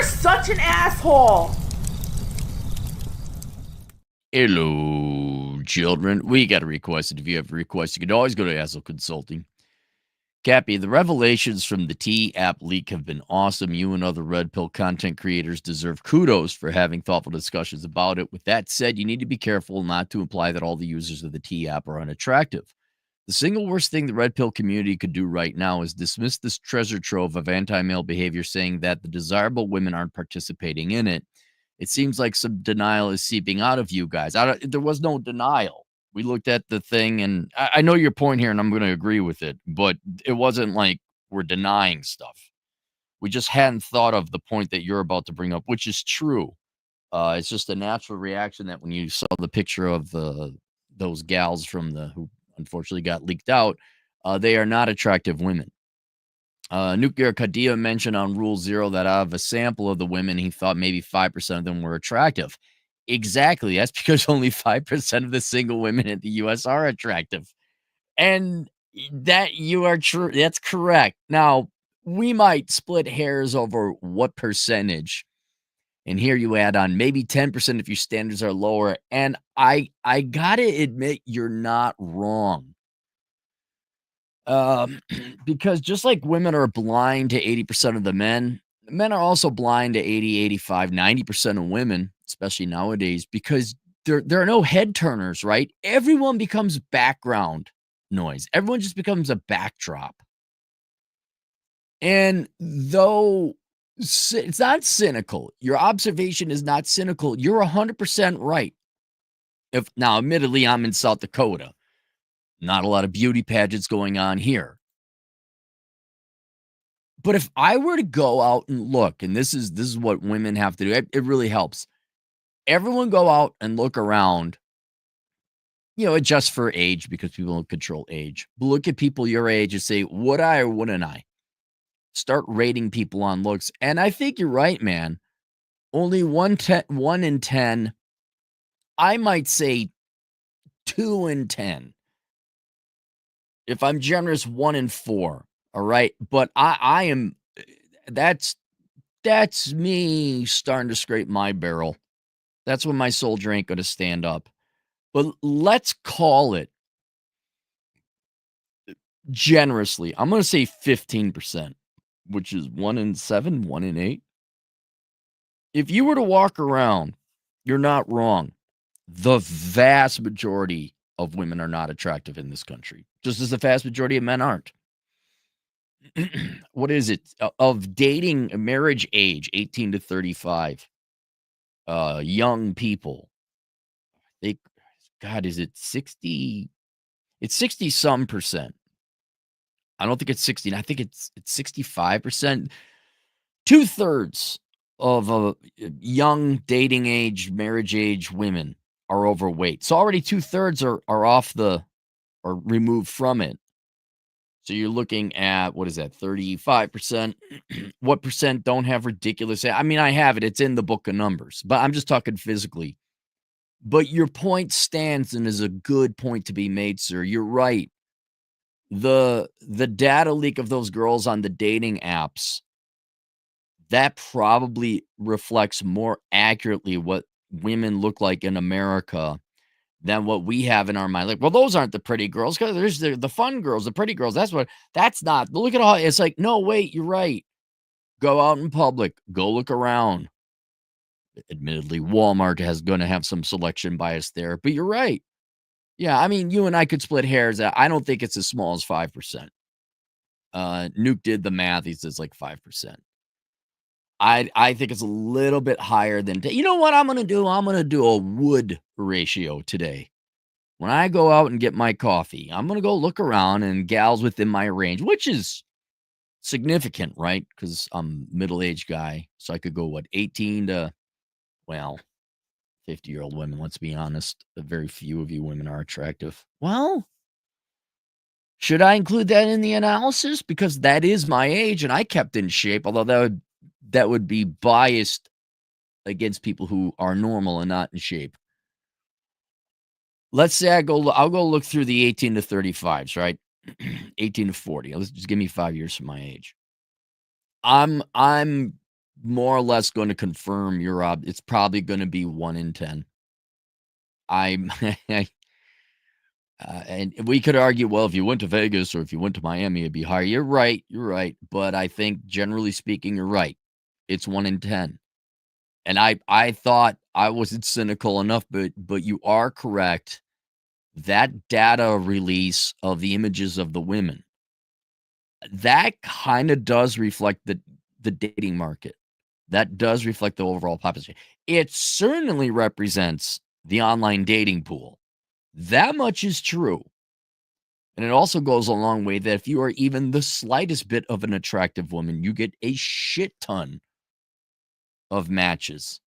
such an asshole. Hello, children. We got a request. If you have a request, you can always go to Asshole Consulting. Cappy, the revelations from the T app leak have been awesome. You and other Red Pill content creators deserve kudos for having thoughtful discussions about it. With that said, you need to be careful not to imply that all the users of the T app are unattractive. The single worst thing the Red Pill community could do right now is dismiss this treasure trove of anti-male behavior, saying that the desirable women aren't participating in it. It seems like some denial is seeping out of you guys. There was no denial. We looked at the thing, and I know your point here, and I'm going to agree with it, but it wasn't like we're denying stuff. We just hadn't thought of the point that you're about to bring up, which is true. It's just a natural reaction that when you saw the picture of those gals from who unfortunately got leaked out, they are not attractive women. Nuclear Kadia mentioned on Rule 0 that out of a sample of the women, he thought maybe 5% of them were attractive. Exactly. That's because only 5% of the single women in the U.S. are attractive. And that you are true. That's correct. Now, we might split hairs over what percentage. And here you add on maybe 10% if your standards are lower. And I got to admit, you're not wrong. Because just like women are blind to 80% of the men are also blind to 80, 85, 90% of women, especially nowadays, because there are no head turners, right? Everyone becomes background noise. Everyone just becomes a backdrop. And though it's not cynical, your observation is not cynical, you're 100% right. Now, admittedly, I'm in South Dakota. Not a lot of beauty pageants going on here. But if I were to go out and look, and this is what women have to do, it really helps. Everyone go out and look around, adjust for age because people don't control age. But look at people your age and say, would I or wouldn't I? Start rating people on looks. And I think you're right, man. Only 1 in 10, I might say 2 in 10. If I'm generous, 1 in 4. All right. But I am, that's me starting to scrape my barrel. That's when my soldier ain't going to stand up. But let's call it generously. I'm going to say 15%, which is 1 in 7, 1 in 8. If you were to walk around, you're not wrong. The vast majority of women are not attractive in this country, just as the vast majority of men aren't. What is it? Of dating marriage age, 18 to 35, young people. Is it 60? It's 60 some percent. I don't think it's 60. I think it's 65%. 2/3 of young dating age, marriage age women are overweight. So already 2/3 are off or removed from it. So you're looking at, what is that, 35%? What percent don't have ridiculous? I mean, I have it. It's in the book of numbers, but I'm just talking physically. But your point stands and is a good point to be made, sir. You're right. The data leak of those girls on the dating apps, that probably reflects more accurately what women look like in America than what we have in our mind. Like, well, those aren't the pretty girls. There's the fun girls, the pretty girls. That's not. Look at all. It's like, no, wait, you're right. Go out in public. Go look around. Admittedly, Walmart is going to have some selection bias there, but you're right. Yeah, I mean, you and I could split hairs. I don't think it's as small as 5%. Nuke did the math. He says like 5%. I think it's a little bit higher than. You know what I'm going to do? I'm going to do a wood ratio today. When I go out and get my coffee, I'm going to go look around and gals within my range, which is significant, right? Because I'm a middle-aged guy. So I could go, 18 to, 50-year-old women. Let's be honest. Very few of you women are attractive. Well, should I include that in the analysis? Because that is my age and I kept in shape, although that would be biased against people who are normal and not in shape. Let's say I'll go look through the 18 to 35s, right? 18 to 40. Let's just give me 5 years from my age. I'm more or less going to confirm it's probably going to be 1 in 10. I'm and we could argue, well, if you went to Vegas or if you went to Miami, it'd be higher. You're right. But I think generally speaking, you're right. It's 1 in 10. And I thought I wasn't cynical enough, but you are correct. That data release of the images of the women, that kind of does reflect the dating market. That does reflect the overall population. It certainly represents the online dating pool. That much is true. And it also goes a long way that if you are even the slightest bit of an attractive woman, you get a shit ton of matches.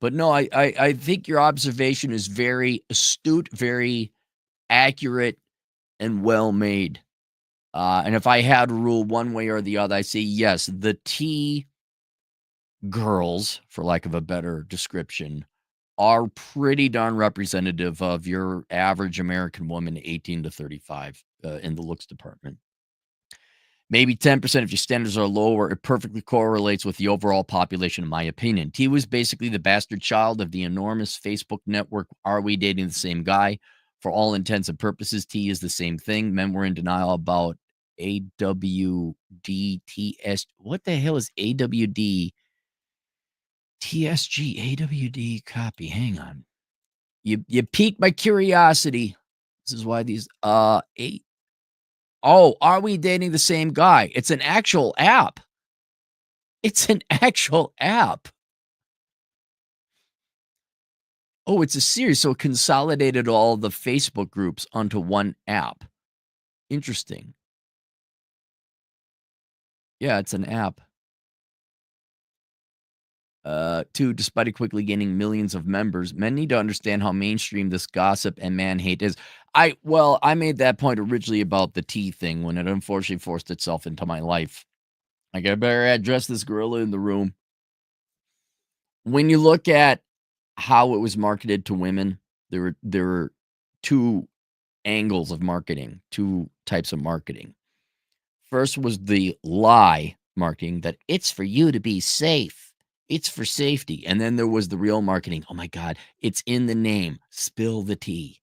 But no, I think your observation is very astute, very accurate, and well made. And if I had to rule one way or the other, I say yes, the T girls, for lack of a better description, are pretty darn representative of your average American woman, 18 to 35, in the looks department. Maybe 10% if your standards are lower. It perfectly correlates with the overall population, in my opinion. T was basically the bastard child of the enormous Facebook network. Are we dating the same guy? For all intents and purposes, T is the same thing. Men were in denial about AWDTS. What the hell is AWD? TSG, AWD copy. Hang on. You piqued my curiosity. This is why these Oh, are we dating the same guy? It's an actual app. It's an actual app. Oh, it's a series. So it consolidated all the Facebook groups onto one app. Interesting. Yeah, it's an app. Two, despite it quickly gaining millions of members, men need to understand how mainstream this gossip and man hate is. I made that point originally about the tea thing when it unfortunately forced itself into my life. Like, I better address this gorilla in the room. When you look at how it was marketed to women, there were two angles of marketing, two types of marketing. First was the lie marketing that it's for you to be safe. It's for safety. And then there was the real marketing. Oh my God, it's in the name. Spill the tea.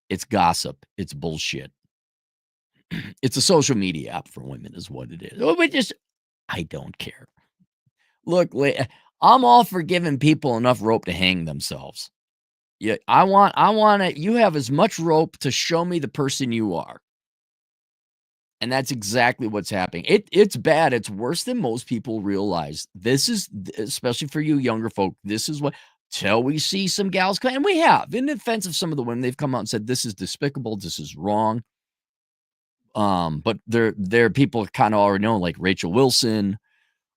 It's gossip. It's bullshit. It's a social media app for women is what it is. I don't care. Look, I'm all for giving people enough rope to hang themselves. Yeah, I want it. You have as much rope to show me the person you are. And that's exactly what's happening. It's bad. It's worse than most people realize. This is, especially for you younger folk, this is what, till we see some gals come, and we have, in defense of some of the women, they've come out and said, this is despicable, this is wrong. But there are people kind of already know, like Rachel Wilson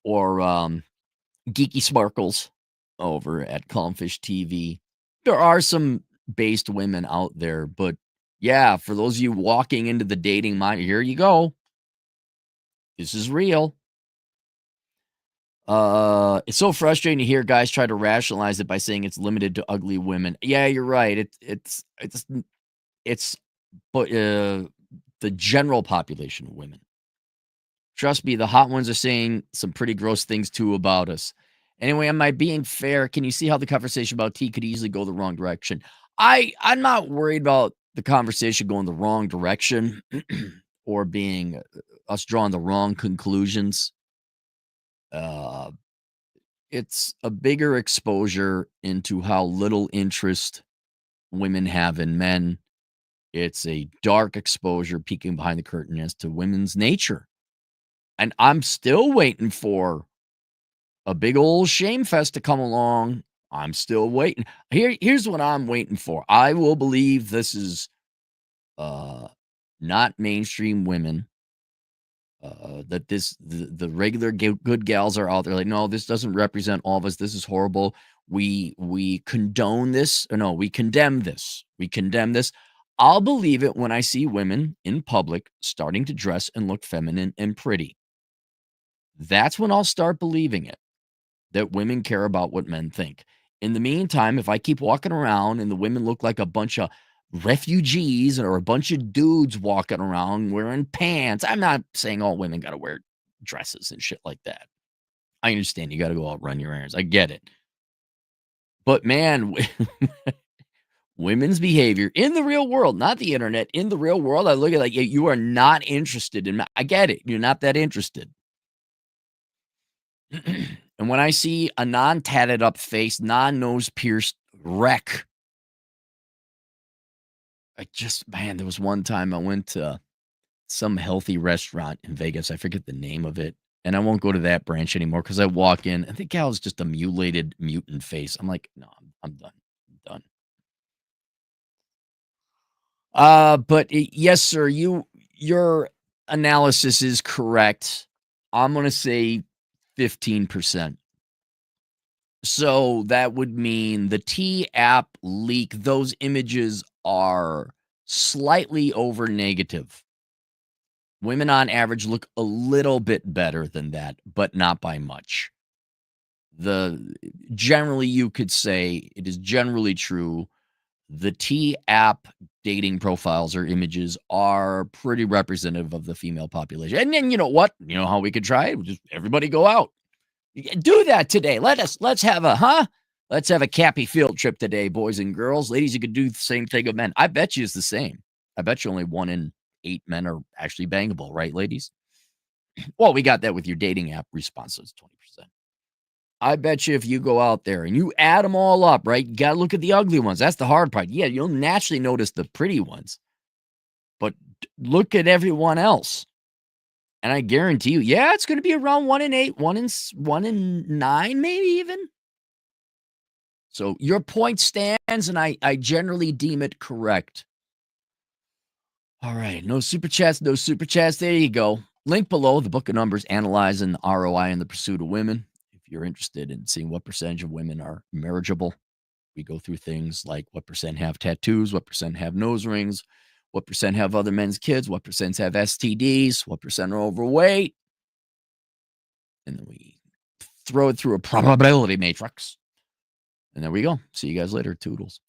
or Geeky Sparkles over at Calmfish TV. There are some based women out there, but yeah, for those of you walking into the dating mind, here you go. This is real. It's so frustrating to hear guys try to rationalize it by saying it's limited to ugly women. Yeah, you're right. It's but the general population of women. Trust me, the hot ones are saying some pretty gross things too about us. Anyway, am I being fair? Can you see how the conversation about tea could easily go the wrong direction? I'm not worried about the conversation going the wrong direction or being us drawing the wrong conclusions. Uh, it's a bigger exposure into how little interest women have in men. It's a dark exposure peeking behind the curtain as to women's nature. And I'm still waiting for a big old shame fest to come along. I'm still waiting. Here's what I'm waiting for. I will believe this is not mainstream women. That the regular good gals are out there like, no, this doesn't represent all of us. This is horrible. We condone this. Or no, we condemn this. We condemn this. I'll believe it when I see women in public starting to dress and look feminine and pretty. That's when I'll start believing it, that women care about what men think. In the meantime, if I keep walking around and the women look like a bunch of refugees or a bunch of dudes walking around wearing pants, I'm not saying all women got to wear dresses and shit like that. I understand you got to go out run your errands. I get it. But man, women's behavior in the real world, not the internet, in the real world, I look at like you are not interested in. I get it. You're not that interested. And when I see a non-tatted up face, non-nose pierced wreck, man, there was one time I went to some healthy restaurant in Vegas. I forget the name of it. And I won't go to that branch anymore because I walk in and the gal's just a mutilated mutant face. I'm like, no, I'm done. I'm done. But yes, sir, your analysis is correct. I'm gonna say 15%. So that would mean the T app leak, those images are slightly over negative. Women on average look a little bit better than that, but not by much. Generally, you could say it is generally true. The T app dating profiles or images are pretty representative of the female population. And then you know what? You know how we could try it? Just everybody go out. Do that today. Let's have a Cappy field trip today, boys and girls. Ladies, you could do the same thing of men. I bet you it's the same. I bet you only 1 in 8 men are actually bangable, right, ladies? Well, we got that with your dating app responses, 20%. I bet you if you go out there and you add them all up, right? You got to look at the ugly ones. That's the hard part. Yeah, you'll naturally notice the pretty ones, but look at everyone else. And I guarantee you, yeah, it's going to be around 1 in 8, 1 in 9, maybe even. So your point stands, and I generally deem it correct. All right, no super chats, no super chats. There you go. Link below, the book of numbers analyzing ROI in the pursuit of women. If you're interested in seeing what percentage of women are marriageable, we go through things like what percent have tattoos, what percent have nose rings, what percent have other men's kids, what percent have STDs, what percent are overweight. And then we throw it through a probability matrix. And there we go. See you guys later. Toodles.